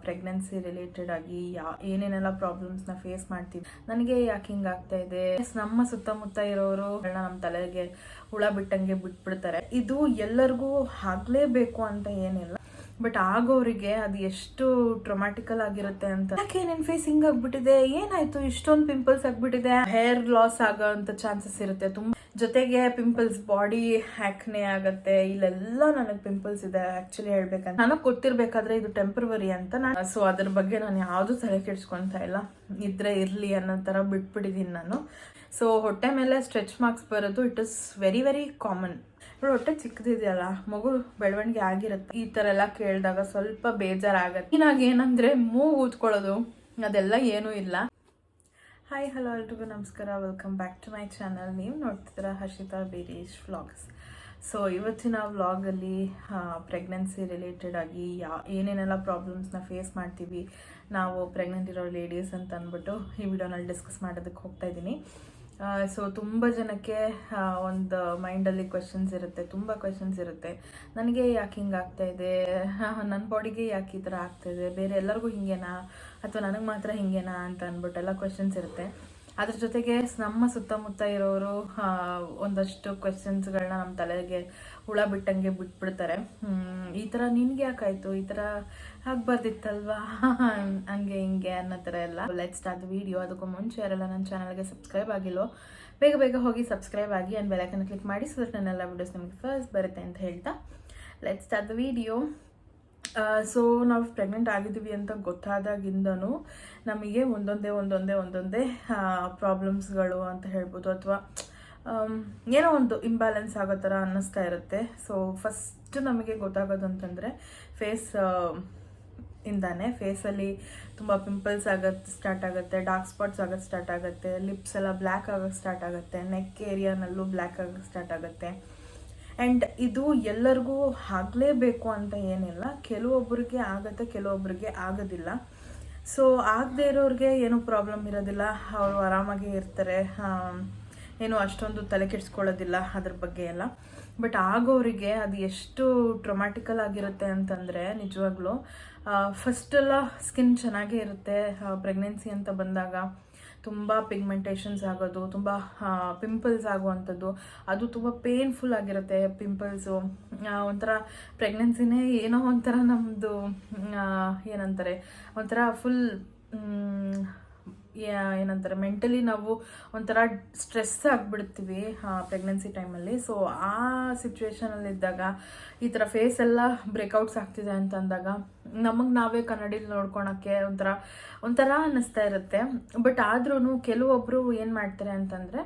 Pregnancy related ಆಗಿ ಏನೇನೆಲ್ಲ ಪ್ರಾಬ್ಲಮ್ಸ್ನ face ಮಾಡ್ತೀವಿ, ನನಗೆ ಯಾಕೆ ಹಿಂಗಾಗ್ತಾ ಇದೆ, ನಮ್ಮ ಸುತ್ತಮುತ್ತ ಇರೋರು ನಮ್ಮ ತಲೆಗೆ ಹುಳ ಬಿಟ್ಟಂಗೆ ಬಿಟ್ಬಿಡ್ತಾರೆ. ಇದು ಎಲ್ಲರಿಗೂ ಆಗ್ಲೇಬೇಕು ಅಂತ ಏನಿಲ್ಲ, ಬಟ್ ಆಗೋರಿಗೆ ಅದು ಎಷ್ಟು ಟ್ರೊಮ್ಯಾಟಿಕಲ್ ಆಗಿರುತ್ತೆ ಅಂತ. ಯಾಕೆ ನಿನ್ ಫೇಸ್ ಹಿಂಗ್ ಆಗ್ಬಿಟ್ಟಿದೆ, ಏನಾಯ್ತು ಇಷ್ಟೊಂದು ಪಿಂಪಲ್ಸ್ ಆಗ್ಬಿಟ್ಟಿದೆ, ಹೇರ್ ಲಾಸ್ ಆಗೋ ಅಂತ ಚಾನ್ಸಸ್ ಇರುತ್ತೆ ತುಂಬ. ಜೊತೆಗೆ ಪಿಂಪಲ್ಸ್, ಬಾಡಿ ಹ್ಯಾಕ್ನೆ ಆಗತ್ತೆ. ಇಲ್ಲೆಲ್ಲ ನನಗೆ ಪಿಂಪಲ್ಸ್ ಇದೆ. ಆಕ್ಚುಲಿ ಹೇಳ್ಬೇಕಂತ ನನಗೆ ಗೊತ್ತಿರ್ಬೇಕಾದ್ರೆ ಇದು ಟೆಂಪ್ರವರಿ ಅಂತ ನಾನು, ಸೊ ಅದ್ರ ಬಗ್ಗೆ ನಾನು ಯಾವ್ದು ತಲೆ ಕೆಡ್ಸ್ಕೊಂತ ಇಲ್ಲ, ಇದ್ರೆ ಇರ್ಲಿ ಅನ್ನೋ ತರ ಬಿಟ್ಬಿಟ್ಟಿದೀನಿ ನಾನು. ಸೊ ಹೊಟ್ಟೆ ಮೇಲೆ ಸ್ಟ್ರೆಚ್ ಮಾರ್ಕ್ಸ್ ಬರೋದು it is very very common. ಹೊಟ್ಟೆ ಚಿಕ್ಕದಿದೆಯಲ್ಲ, ಮಗು ಬೆಳವಣಿಗೆ ಆಗಿರುತ್ತೆ, ಈ ತರ ಎಲ್ಲ ಕೇಳಿದಾಗ ಸ್ವಲ್ಪ ಬೇಜಾರಾಗತ್ತೆ. ಏನಂದ್ರೆ ಮೂಗು ಊದ್ಕೊಳ್ಳೋದು ಅದೆಲ್ಲ ಏನೂ ಇಲ್ಲ. ಹಾಯ್ ಹಲೋ ಎಲ್ರಿಗೂ ನಮಸ್ಕಾರ, welcome back to my channel. ನೀವು ನೋಡ್ತಿದ್ದೀರಾ ಹರ್ಷಿತಾ ಬೇರೀಶ್ ವ್ಲಾಗ್ಸ್. ಸೊ ಇವತ್ತಿನ ವ್ಲಾಗಲ್ಲಿ ಪ್ರೆಗ್ನೆನ್ಸಿ ರಿಲೇಟೆಡ್ ಆಗಿ ಏನೇನೆಲ್ಲ ಪ್ರಾಬ್ಲಮ್ಸ್ನ ಫೇಸ್ ಮಾಡ್ತೀವಿ ನಾವು ಪ್ರೆಗ್ನೆಂಟ್ ಇರೋ ಲೇಡೀಸ್ ಅಂತ ಅಂದ್ಬಿಟ್ಟು ಈ ವಿಡಿಯೋನಲ್ಲಿ ಡಿಸ್ಕಸ್ ಮಾಡೋದಕ್ಕೆ ಹೋಗ್ತಾ ಇದ್ದೀನಿ. ಸೊ ತುಂಬ ಜನಕ್ಕೆ ಒಂದು ಮೈಂಡಲ್ಲಿ ಕ್ವೆಶನ್ಸ್ ಇರುತ್ತೆ, ತುಂಬ ಕ್ವೆಶನ್ಸ್ ಇರುತ್ತೆ. ನನಗೆ ಯಾಕೆ ಹಿಂಗೆ ಆಗ್ತಾ ಇದೆ, ನನ್ನ ಬಾಡಿಗೆ ಯಾಕೆ ಈ ಥರ ಆಗ್ತಾಯಿದೆ, ಬೇರೆ ಎಲ್ಲರಿಗೂ ಹಿಂಗೇನಾ ಅಥವಾ ನನಗೆ ಮಾತ್ರ ಹಿಂಗೇನಾ ಅಂತ ಅಂದ್ಬಿಟ್ಟೆಲ್ಲ ಕ್ವೆಶನ್ಸ್ ಇರುತ್ತೆ. ಅದ್ರ ಜೊತೆಗೆ ನಮ್ಮ ಸುತ್ತಮುತ್ತ ಇರೋರು ಒಂದಷ್ಟು ಕ್ವೆಶನ್ಸ್ಗಳನ್ನ ನಮ್ಮ ತಲೆಗೆ ಹುಳ ಬಿಟ್ಟಂಗೆ ಬಿಟ್ಬಿಡ್ತಾರೆ. ಈ ಥರ ನಿನ್ಗೆ ಯಾಕಾಯ್ತು, ಈ ಥರ ಆಗ್ಬಾರ್ದಿತ್ತಲ್ವಾ, ಹಂಗೆ ಹಿಂಗೆ ಅನ್ನೋ ಥರ ಎಲ್ಲ. Let's start the video. ಅದಕ್ಕೂ ಮುಂಚೆ ಯಾರೆಲ್ಲ ನನ್ನ ಚಾನಲ್ಗೆ ಸಬ್ಸ್ಕ್ರೈಬ್ ಆಗಿಲ್ಲೋ ಬೇಗ ಬೇಗ ಹೋಗಿ ಸಬ್ಸ್ಕ್ರೈಬ್ ಆಗಿ ಆ್ಯಂಡ್ ಬೆಲ್ ಐಕನ್ ಕ್ಲಿಕ್ ಮಾಡಿ, ಸೊ ದಟ್ ನನ್ನೆಲ್ಲ ವಿಡಿಯೋಸ್ ನಿಮಗೆ ಫಸ್ಟ್ ಬರುತ್ತೆ ಅಂತ ಹೇಳ್ತಾ let's start the video. So ನಾವು ಪ್ರೆಗ್ನೆಂಟ್ ಆಗಿದ್ದೀವಿ ಅಂತ ಗೊತ್ತಾದಾಗಿಂದನೂ ನಮಗೆ ಒಂದೊಂದೇ ಪ್ರಾಬ್ಲಮ್ಸ್ಗಳು ಅಂತ ಹೇಳ್ಬೋದು, ಅಥವಾ ಏನೋ ಒಂದು ಇಂಬ್ಯಾಲೆನ್ಸ್ ಆಗೋ ಥರ ಅನ್ನಿಸ್ತಾ ಇರುತ್ತೆ. ಸೊ ಫಸ್ಟ್ ನಮಗೆ ಗೊತ್ತಾಗೋದು ಅಂತಂದರೆ ಫೇಸ್ ಇಂದಾನೆ. ಫೇಸಲ್ಲಿ ತುಂಬ ಪಿಂಪಲ್ಸ್ ಆಗೋದು ಸ್ಟಾರ್ಟ್ ಆಗುತ್ತೆ, ಡಾರ್ಕ್ ಸ್ಪಾಟ್ಸ್ ಆಗೋದು ಸ್ಟಾರ್ಟ್ ಆಗುತ್ತೆ, ಲಿಪ್ಸ್ ಎಲ್ಲ ಬ್ಲ್ಯಾಕ್ ಆಗೋಕ್ಕೆ ಸ್ಟಾರ್ಟ್ ಆಗುತ್ತೆ, ನೆಕ್ ಏರಿಯಾನಲ್ಲೂ ಬ್ಲ್ಯಾಕ್ ಆಗೋಕ್ಕೆ ಸ್ಟಾರ್ಟ್ ಆಗುತ್ತೆ. ಆ್ಯಂಡ್ ಇದು ಎಲ್ಲರಿಗೂ ಆಗಲೇಬೇಕು ಅಂತ ಏನಿಲ್ಲ, ಕೆಲವೊಬ್ಬರಿಗೆ ಆಗುತ್ತೆ, ಕೆಲವೊಬ್ಬರಿಗೆ ಆಗೋದಿಲ್ಲ. ಸೊ ಆಗದೆ ಇರೋರಿಗೆ ಏನೂ ಪ್ರಾಬ್ಲಮ್ ಇರೋದಿಲ್ಲ, ಅವರು ಆರಾಮಾಗಿ ಇರ್ತಾರೆ, ಏನು ಅಷ್ಟೊಂದು ತಲೆ ಕೆಡಿಸ್ಕೊಳ್ಳೋದಿಲ್ಲ ಅದ್ರ ಬಗ್ಗೆ ಎಲ್ಲ. ಬಟ್ ಆಗೋರಿಗೆ ಅದು ಎಷ್ಟು ಟ್ರೊಮ್ಯಾಟಿಕಲ್ ಆಗಿರುತ್ತೆ ಅಂತಂದರೆ ನಿಜವಾಗ್ಲೂ ಫಸ್ಟೆಲ್ಲ ಸ್ಕಿನ್ ಚೆನ್ನಾಗೇ ಇರುತ್ತೆ. ಪ್ರೆಗ್ನೆನ್ಸಿ ಅಂತ ಬಂದಾಗ ತುಂಬ ಪಿಗ್ಮೆಂಟೇಷನ್ಸ್ ಆಗೋದು, ತುಂಬ ಪಿಂಪಲ್ಸ್ ಆಗುವಂಥದ್ದು, ಅದು ತುಂಬ ಪೇನ್ಫುಲ್ ಆಗಿರುತ್ತೆ ಪಿಂಪಲ್ಸು. ಒಂಥರ ಪ್ರೆಗ್ನೆನ್ಸಿನೇ ಏನೋ ಒಂಥರ ನಮ್ಮದು ಏನಂತಾರೆ, ಒಂಥರ ಫುಲ್ ಏನಂತಾರೆ ಮೆಂಟಲಿ ನಾವು ಒಂಥರ ಸ್ಟ್ರೆಸ್ ಆಗಿಬಿಡ್ತೀವಿ ಪ್ರೆಗ್ನೆನ್ಸಿ ಟೈಮಲ್ಲಿ. ಸೊ ಆ ಸಿಚುವೇಶನಲ್ಲಿದ್ದಾಗ ಈ ಥರ ಫೇಸ್ ಎಲ್ಲ ಬ್ರೇಕೌಟ್ಸ್ ಆಗ್ತಿದೆ ಅಂತ ಅಂದಾಗ ನಮಗೆ ನಾವೇ ಕನ್ನಡಿಲಿ ನೋಡ್ಕೊಳಕ್ಕೆ ಒಂಥರ ಅನ್ನಿಸ್ತಾ ಇರುತ್ತೆ. ಬಟ್ ಆದ್ರೂ ಕೆಲವೊಬ್ಬರು ಏನು ಮಾಡ್ತಾರೆ ಅಂತಂದರೆ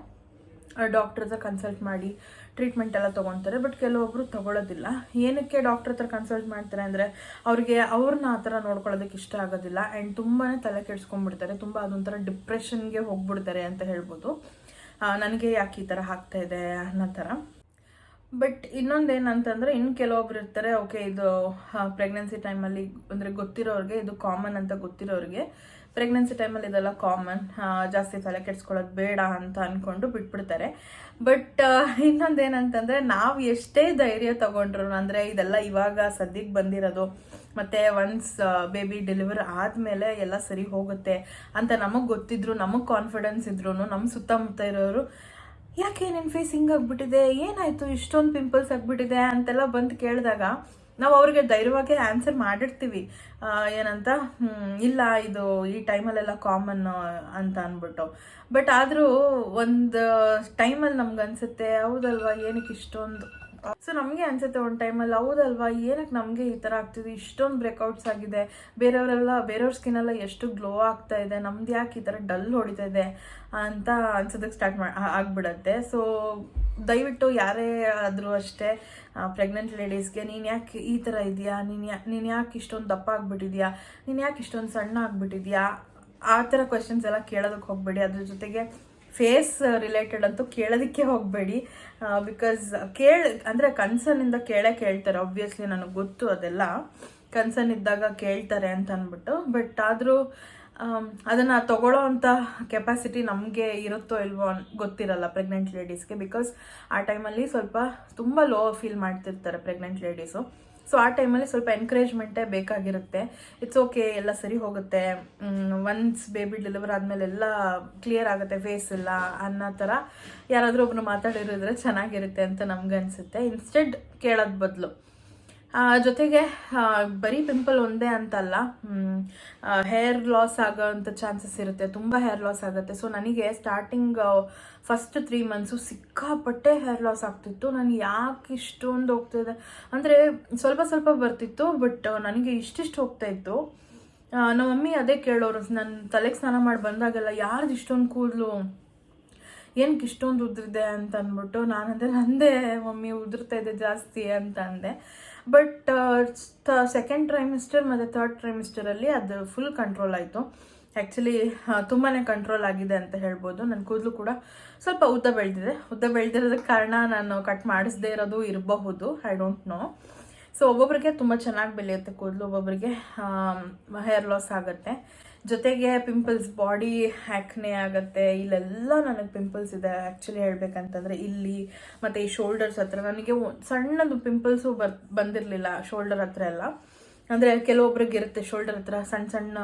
ಡಾಕ್ಟರ್ ಹತ್ರ ಕನ್ಸಲ್ಟ್ ಮಾಡಿ ಟ್ರೀಟ್ಮೆಂಟ್ ಎಲ್ಲ ತೊಗೊತಾರೆ. ಬಟ್ ಕೆಲವೊಬ್ಬರು ತೊಗೊಳ್ಳೋದಿಲ್ಲ. ಏನಕ್ಕೆ ಡಾಕ್ಟರ್ ಹತ್ರ ಕನ್ಸಲ್ಟ್ ಮಾಡ್ತಾರೆ ಅಂದರೆ ಅವ್ರಿಗೆ ಅವ್ರನ್ನ ಆ ಥರ ನೋಡ್ಕೊಳ್ಳೋದಕ್ಕೆ ಇಷ್ಟ ಆಗೋದಿಲ್ಲ ಆ್ಯಂಡ್ ತುಂಬಾ ತಲೆ ಕೆಡಿಸ್ಕೊಂಡ್ಬಿಡ್ತಾರೆ, ತುಂಬ ಅದೊಂಥರ ಡಿಪ್ರೆಷನ್ಗೆ ಹೋಗ್ಬಿಡ್ತಾರೆ ಅಂತ ಹೇಳ್ಬೋದು. ನನಗೆ ಯಾಕೆ ಈ ಥರ ಆಗ್ತಾ ಇದೆ ಅನ್ನೋ ಥರ. ಬಟ್ ಇನ್ನೊಂದೇನಂತಂದರೆ ಇನ್ನು ಕೆಲವೊಬ್ರು ಇರ್ತಾರೆ, ಓಕೆ ಇದು ಪ್ರೆಗ್ನೆನ್ಸಿ ಟೈಮಲ್ಲಿ ಅಂದರೆ ಗೊತ್ತಿರೋರಿಗೆ ಇದು ಕಾಮನ್ ಅಂತ ಗೊತ್ತಿರೋರಿಗೆ ಪ್ರೆಗ್ನೆನ್ಸಿ ಟೈಮಲ್ಲಿ ಇದೆಲ್ಲ ಕಾಮನ್, ಜಾಸ್ತಿ ತಲೆ ಕೆಡಿಸ್ಕೊಳ್ಳೋದು ಬೇಡ ಅಂತ ಅಂದ್ಕೊಂಡು ಬಿಟ್ಬಿಡ್ತಾರೆ. ಬಟ್ ಇನ್ನೊಂದೇನಂತಂದರೆ ನಾವು ಎಷ್ಟೇ ಧೈರ್ಯ ತೊಗೊಂಡ್ರು, ಅಂದರೆ ಇದೆಲ್ಲ ಇವಾಗ ಸದ್ಯಕ್ಕೆ ಬಂದಿರೋದು, ಮತ್ತು ಒನ್ಸ್ ಬೇಬಿ ಡೆಲಿವರ್ ಆದಮೇಲೆ ಎಲ್ಲ ಸರಿ ಹೋಗುತ್ತೆ ಅಂತ ನಮಗೆ ಗೊತ್ತಿದ್ರು, ನಮಗೆ ಕಾನ್ಫಿಡೆನ್ಸ್ ಇದ್ರೂ ನಮ್ಮ ಸುತ್ತಮುತ್ತ ಇರೋರು ಯಾಕೆ ನಿನ್ನ ಫೇಸ್ ಹಿಂಗಾಗ್ಬಿಟ್ಟಿದೆ, ಏನಾಯಿತು ಇಷ್ಟೊಂದು ಪಿಂಪಲ್ಸ್ ಆಗಿಬಿಟ್ಟಿದೆ ಅಂತೆಲ್ಲ ಬಂದು ಕೇಳಿದಾಗ ನಾವು ಅವ್ರಿಗೆ ಧೈರ್ಯವಾಗಿ ಆನ್ಸರ್ ಮಾಡಿರ್ತೀವಿ, ಏನಂತ ಇಲ್ಲ ಇದು ಈ ಟೈಮಲ್ಲೆಲ್ಲ ಕಾಮನ್ ಅಂತ ಅಂದ್ಬಿಟ್ಟು. ಬಟ್ ಆದರೂ ಒಂದು ಟೈಮಲ್ಲಿ ನಮ್ಗೆ ಅನಿಸುತ್ತೆ ಹೌದಲ್ವಾ ಏನಕ್ಕೆ ಇಷ್ಟೊಂದು. ಸೊ ನಮಗೆ ಅನ್ಸುತ್ತೆ ಒಂದು ಟೈಮಲ್ಲಿ ಹೌದಲ್ವಾ ಏನಕ್ಕೆ ನಮಗೆ ಈ ಥರ ಆಗ್ತಿದೆ, ಇಷ್ಟೊಂದು ಬ್ರೇಕೌಟ್ಸ್ ಆಗಿದೆ, ಬೇರೆಯವ್ರ ಸ್ಕಿನ್ನೆಲ್ಲ ಎಷ್ಟು ಗ್ಲೋ ಆಗ್ತಾ ಇದೆ, ನಮ್ದು ಯಾಕೆ ಈ ಥರ ಡಲ್ ಹೊಡಿತಾ ಇದೆ ಅಂತ ಅನ್ಸೋದಕ್ಕೆ ಆಗ್ಬಿಡತ್ತೆ. ಸೊ ದಯವಿಟ್ಟು ಯಾರೇ ಆದರೂ ಅಷ್ಟೇ ಪ್ರೆಗ್ನೆಂಟ್ ಲೇಡೀಸ್ಗೆ ನೀನು ಯಾಕೆ ಈ ಥರ ಇದೆಯಾ, ನೀನು ಯಾಕೆ ಇಷ್ಟೊಂದು ದಪ್ಪ ಆಗಿಬಿಟ್ಟಿದ್ಯಾ, ನೀನು ಯಾಕೆ ಇಷ್ಟೊಂದು ಸಣ್ಣ ಆಗಿಬಿಟ್ಟಿದ್ಯಾ, ಆ ಥರ ಕ್ವೆಶನ್ಸ್ ಎಲ್ಲ ಕೇಳೋದಕ್ಕೆ ಹೋಗಬೇಡಿ. ಅದ್ರ ಜೊತೆಗೆ ಫೇಸ್ ರಿಲೇಟೆಡ್ ಅಂತೂ ಕೇಳೋದಕ್ಕೆ ಹೋಗಬೇಡಿ. ಬಿಕಾಸ್ ಅಂದರೆ ಕನ್ಸರ್ನಿಂದ ಕೇಳ್ತಾರೆ, ಆಬ್ವಿಯಸ್ಲಿ ನನಗೆ ಗೊತ್ತು ಅದೆಲ್ಲ ಕನ್ಸರ್ನ್ ಇದ್ದಾಗ ಕೇಳ್ತಾರೆ ಅಂತ ಅಂದ್ಬಿಟ್ಟು. ಬಟ್ ಆದರೂ ಅದನ್ನು ತಗೊಳ್ಳೋ ಅಂಥ ಕೆಪಾಸಿಟಿ ನಮಗೆ ಇರುತ್ತೋ ಇಲ್ವೋ ಗೊತ್ತಿರಲ್ಲ ಪ್ರೆಗ್ನೆಂಟ್ ಲೇಡೀಸ್ಗೆ. ಬಿಕಾಸ್ ಆ ಟೈಮಲ್ಲಿ ಸ್ವಲ್ಪ ತುಂಬ ಲೋ ಫೀಲ್ ಮಾಡ್ತಿರ್ತಾರೆ ಪ್ರೆಗ್ನೆಂಟ್ ಲೇಡೀಸು. ಸೊ ಆ ಟೈಮಲ್ಲಿ ಸ್ವಲ್ಪ ಎನ್ಕರೇಜ್ಮೆಂಟೇ ಬೇಕಾಗಿರುತ್ತೆ. ಇಟ್ಸ್ ಓಕೆ, ಎಲ್ಲ ಸರಿ ಹೋಗುತ್ತೆ, ಒನ್ಸ್ ಬೇಬಿ ಡೆಲಿವರ್ ಆದಮೇಲೆ ಎಲ್ಲ ಕ್ಲಿಯರ್ ಆಗುತ್ತೆ, ಫೇಸ್ ಇಲ್ಲ ಅನ್ನೋ ಥರ ಯಾರಾದರೂ ಒಬ್ಬರು ಮಾತಾಡಿರಿದ್ರೆ ಚೆನ್ನಾಗಿರುತ್ತೆ ಅಂತ ನಮ್ಗನ್ಸುತ್ತೆ. ಇನ್ಸ್ಟೆಡ್ ಕೇಳೋದು ಬದಲು. ಜೊತೆಗೆ ಬರೀ ಪಿಂಪಲ್ ಒಂದೇ ಅಂತಲ್ಲ, ಹೇರ್ ಲಾಸ್ ಆಗೋವಂಥ ಚಾನ್ಸಸ್ ಇರುತ್ತೆ, ತುಂಬ ಹೇರ್ ಲಾಸ್ ಆಗುತ್ತೆ. ಸೊ ನನಗೆ ಸ್ಟಾರ್ಟಿಂಗ್ ಫಸ್ಟ್ 3 ಮಂತ್ಸು ಸಿಕ್ಕಾಪಟ್ಟೆ ಹೇರ್ ಲಾಸ್ ಆಗ್ತಿತ್ತು. ನಾನು ಯಾಕೆ ಇಷ್ಟೊಂದು ಹೋಗ್ತಾಯಿದೆ ಅಂದರೆ ಸ್ವಲ್ಪ ಸ್ವಲ್ಪ ಬರ್ತಿತ್ತು, ಬಟ್ ನನಗೆ ಇಷ್ಟಿಷ್ಟು ಹೋಗ್ತಾಯಿತ್ತು. ನಮ್ಮ ಮಮ್ಮಿ ಅದೇ ಕೇಳೋರು, ನನ್ನ ತಲೆಗೆ ಸ್ನಾನ ಮಾಡಿ ಬಂದಾಗೆಲ್ಲ, ಯಾರ್ದು ಇಷ್ಟೊಂದು ಕೂದಲು, ಏನಕ್ಕೆ ಇಷ್ಟೊಂದು ಉದುರಿದೆ ಅಂತ ಅಂದ್ಬಿಟ್ಟು ನಾನಂದರೆ ನಂದೇ ಮಮ್ಮಿ ಉದುರ್ತಾ ಇದೆ ಜಾಸ್ತಿ ಅಂತ ಅಂದೆ. ಬಟ್ ಸೆಕೆಂಡ್ ಟ್ರೈಮಿಸ್ಟರ್ ಮತ್ತು ಥರ್ಡ್ ಟ್ರೈಮಿಸ್ಟರಲ್ಲಿ ಅದು ಫುಲ್ ಕಂಟ್ರೋಲ್ ಆಯಿತು. ಆ್ಯಕ್ಚುಲಿ ತುಂಬಾ ಕಂಟ್ರೋಲ್ ಆಗಿದೆ ಅಂತ ಹೇಳ್ಬೋದು. ನನ್ನ ಕೂದಲು ಕೂಡ ಸ್ವಲ್ಪ ಉದ್ದ ಬೆಳೆದಿರೋದಕ್ಕೆ ಕಾರಣ ನಾನು ಕಟ್ ಮಾಡಿಸದೇ ಇರೋದು ಇರಬಹುದು, ಐ ಡೋಂಟ್ ನೋ. ಸೊ ಒಬ್ಬೊಬ್ಬರಿಗೆ ತುಂಬ ಚೆನ್ನಾಗಿ ಬೆಳೆಯುತ್ತೆ ಕೂದಲು, ಒಬ್ಬೊಬ್ಬರಿಗೆ ಹೇರ್ ಲಾಸ್ ಆಗುತ್ತೆ. ಜೊತೆಗೆ ಪಿಂಪಲ್ಸ್, ಬಾಡಿ ಹ್ಯಾಕ್ನೆ ಆಗುತ್ತೆ. ಇಲ್ಲೆಲ್ಲ ನನಗೆ ಪಿಂಪಲ್ಸ್ ಇದೆ ಆ್ಯಕ್ಚುಲಿ ಹೇಳ್ಬೇಕಂತಂದರೆ, ಇಲ್ಲಿ ಮತ್ತು ಈ ಶೋಲ್ಡರ್ಸ್ ಹತ್ರ ನನಗೆ ಸಣ್ಣದು ಪಿಂಪಲ್ಸು ಬಂದಿರಲಿಲ್ಲ ಶೋಲ್ಡರ್ ಹತ್ರ ಎಲ್ಲ. ಅಂದರೆ ಕೆಲವೊಬ್ರಿಗೆ ಇರುತ್ತೆ ಶೋಲ್ಡರ್ ಹತ್ರ ಸಣ್ಣ ಸಣ್ಣ